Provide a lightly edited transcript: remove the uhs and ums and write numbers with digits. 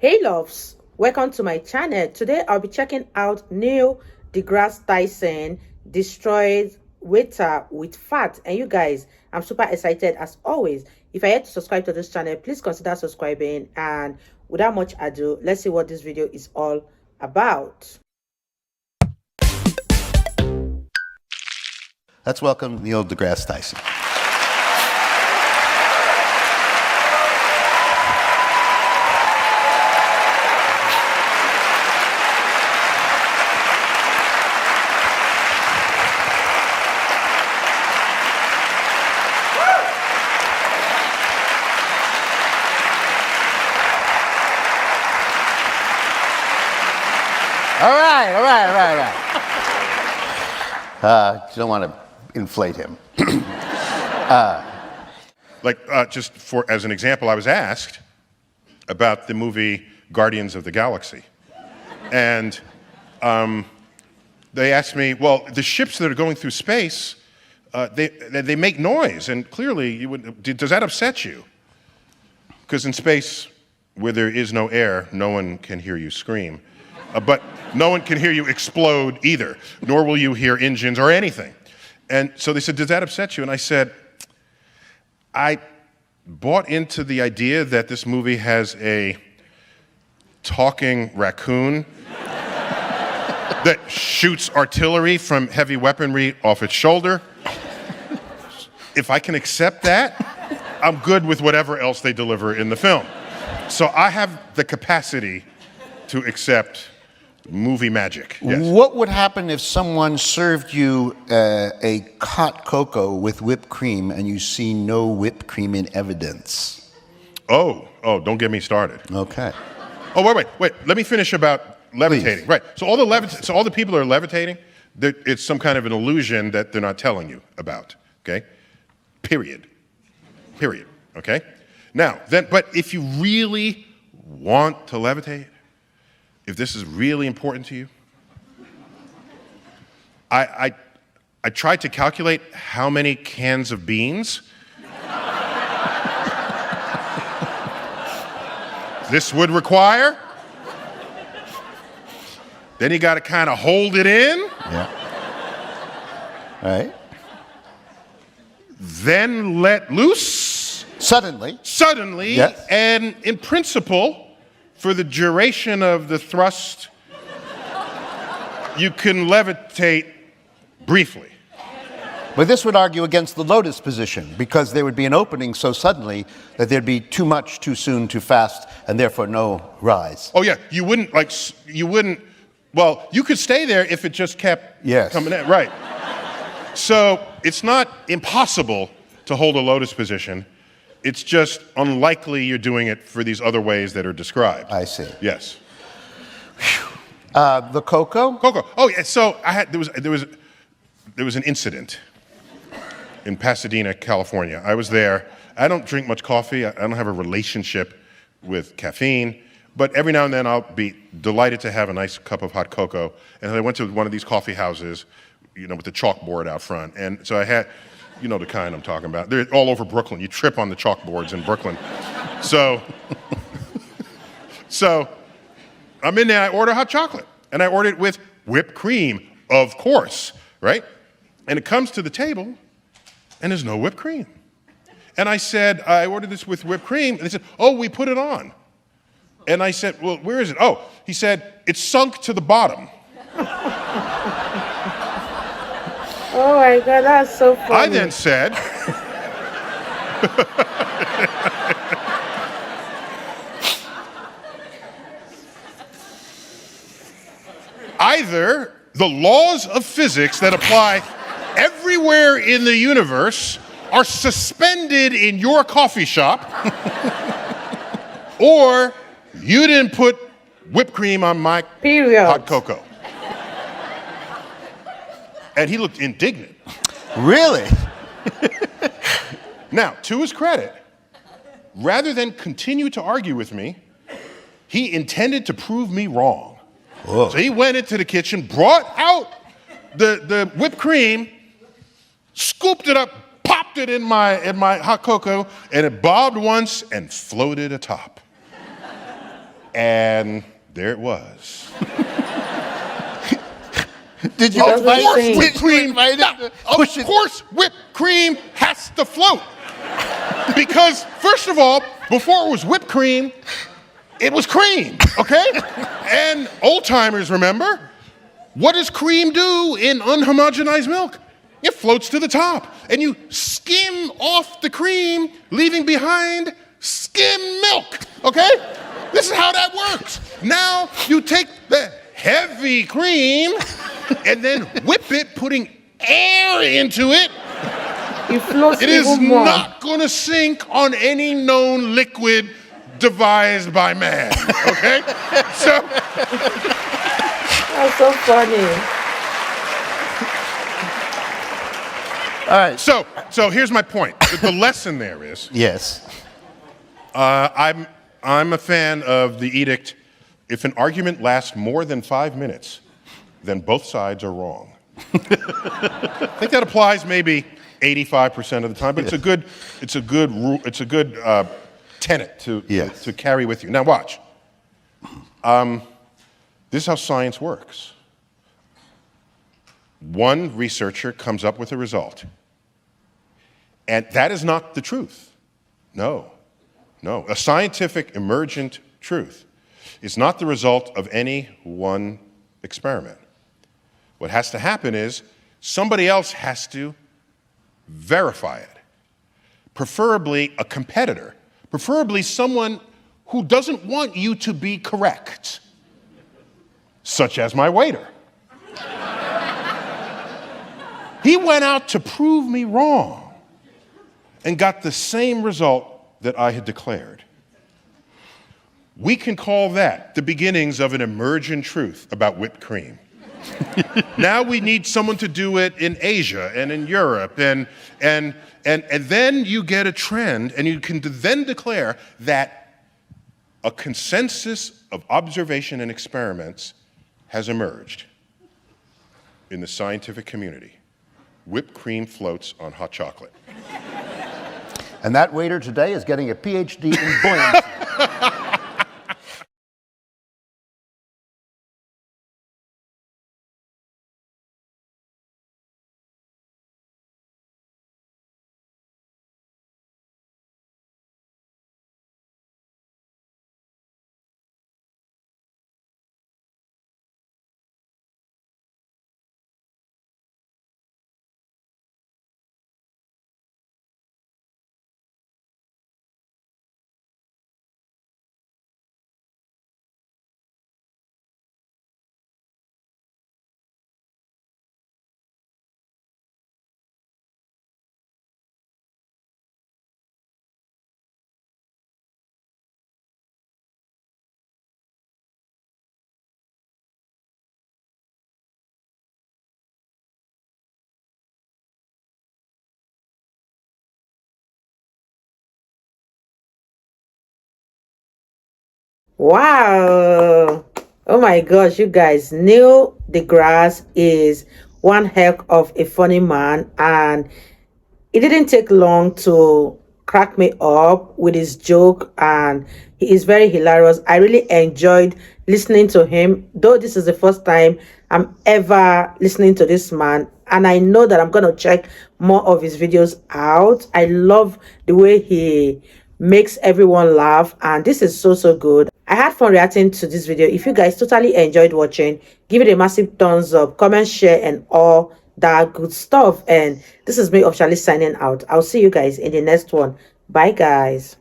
Hey loves, welcome to my channel. Today I'll be checking out new DeGrasse Tyson destroys water with fat. And you guys, I'm super excited as always. If I yet to subscribe to this channel, please consider subscribing. And without much ado, let's see what this video is all about. Let's welcome Neil deGrasse Tyson. All right. You don't want to inflate him. Just as an example, I was asked about the movie Guardians of the Galaxy. And they asked me, well, the ships that are going through space, they make noise. And clearly, does that upset you? Because in space, where there is no air, no one can hear you scream. But no one can hear you explode either, nor will you hear engines or anything. And so they said, does that upset you? And I said, I bought into the idea that this movie has a talking raccoon that shoots artillery from heavy weaponry off its shoulder. If I can accept that, I'm good with whatever else they deliver in the film. So I have the capacity to accept movie magic. Yes. What would happen if someone served you a hot cocoa with whipped cream and you see no whipped cream in evidence? Oh, don't get me started. Okay. Oh, wait. Let me finish about levitating. Please. Right. So all the people are levitating. It's some kind of an illusion that they're not telling you about. Okay. Period. Okay. Now, but if you really want to levitate, if this is really important to you, I tried to calculate how many cans of beans this would require. Then you got to kind of hold it in. Yeah. All right. Then let loose. Suddenly. Yes. And in principle, for the duration of the thrust, you can levitate briefly. But this would argue against the lotus position, because there would be an opening so suddenly that there'd be too much, too soon, too fast, and therefore no rise. Oh yeah, you could stay there if it just kept coming in. Right. So it's not impossible to hold a lotus position. It's just unlikely you're doing it for these other ways that are described. I see. Yes. The cocoa? Cocoa. Oh yeah. So there was an incident in Pasadena, California. I was there. I don't drink much coffee. I don't have a relationship with caffeine. But every now and then I'll be delighted to have a nice cup of hot cocoa. And I went to one of these coffee houses, with the chalkboard out front. And so I had, the kind I'm talking about. They're all over Brooklyn. You trip on the chalkboards in Brooklyn. So I'm in there, I order hot chocolate. And I order it with whipped cream, of course, right? And it comes to the table, and there's no whipped cream. And I said, I ordered this with whipped cream. And they said, oh, we put it on. And I said, well, where is it? Oh, he said, it's sunk to the bottom. Oh my God, that's so funny. I then said, either the laws of physics that apply everywhere in the universe are suspended in your coffee shop, or you didn't put whipped cream on my hot cocoa. And he looked indignant. Really? Now, to his credit, rather than continue to argue with me, he intended to prove me wrong. Whoa. So he went into the kitchen, brought out the whipped cream, scooped it up, popped it in my hot cocoa, and it bobbed once and floated atop. And there it was. Did you Of invite course, him? whipped Did you invite him to push Of it? course, whipped cream has to float. Because, first of all, before it was whipped cream, it was cream, okay? And old timers remember, what does cream do in unhomogenized milk? It floats to the top, and you skim off the cream, leaving behind skim milk, okay? This is how that works. Now you take the heavy cream and then whip it, putting air into it. It flows It is even more. not gonna sink on any known liquid devised by man, okay? So, That's so funny. All right. so here's my point. The lesson there is, Yes. I'm a fan of the edict, if an argument lasts more than 5 minutes, then both sides are wrong. I think that applies maybe 85% of the time, but it's a good rule, it's a good tenet Yes. to carry with you. Now watch. This is how science works. One researcher comes up with a result, and that is not the truth. No. A scientific emergent truth is not the result of any one experiment. What has to happen is somebody else has to verify it, preferably a competitor, preferably someone who doesn't want you to be correct, such as my waiter. He went out to prove me wrong and got the same result that I had declared. We can call that the beginnings of an emergent truth about whipped cream. Now we need someone to do it in Asia and in Europe, and then you get a trend, and you can then declare that a consensus of observation and experiments has emerged in the scientific community. Whipped cream floats on hot chocolate. And that waiter today is getting a PhD in buoyancy. Wow. Oh my gosh, you guys. Neil deGrasse is one heck of a funny man, and it didn't take long to crack me up with his joke, and he is very hilarious. I really enjoyed listening to him, though this is the first time I'm ever listening to this man, and I know that I'm going to check more of his videos out. I love the way he makes everyone laugh, and this is so good. I had fun reacting to this video. If you guys totally enjoyed watching, give it a massive thumbs up, comment, share, and all that good stuff. And this is me officially signing out. I'll see you guys in the next one. Bye guys.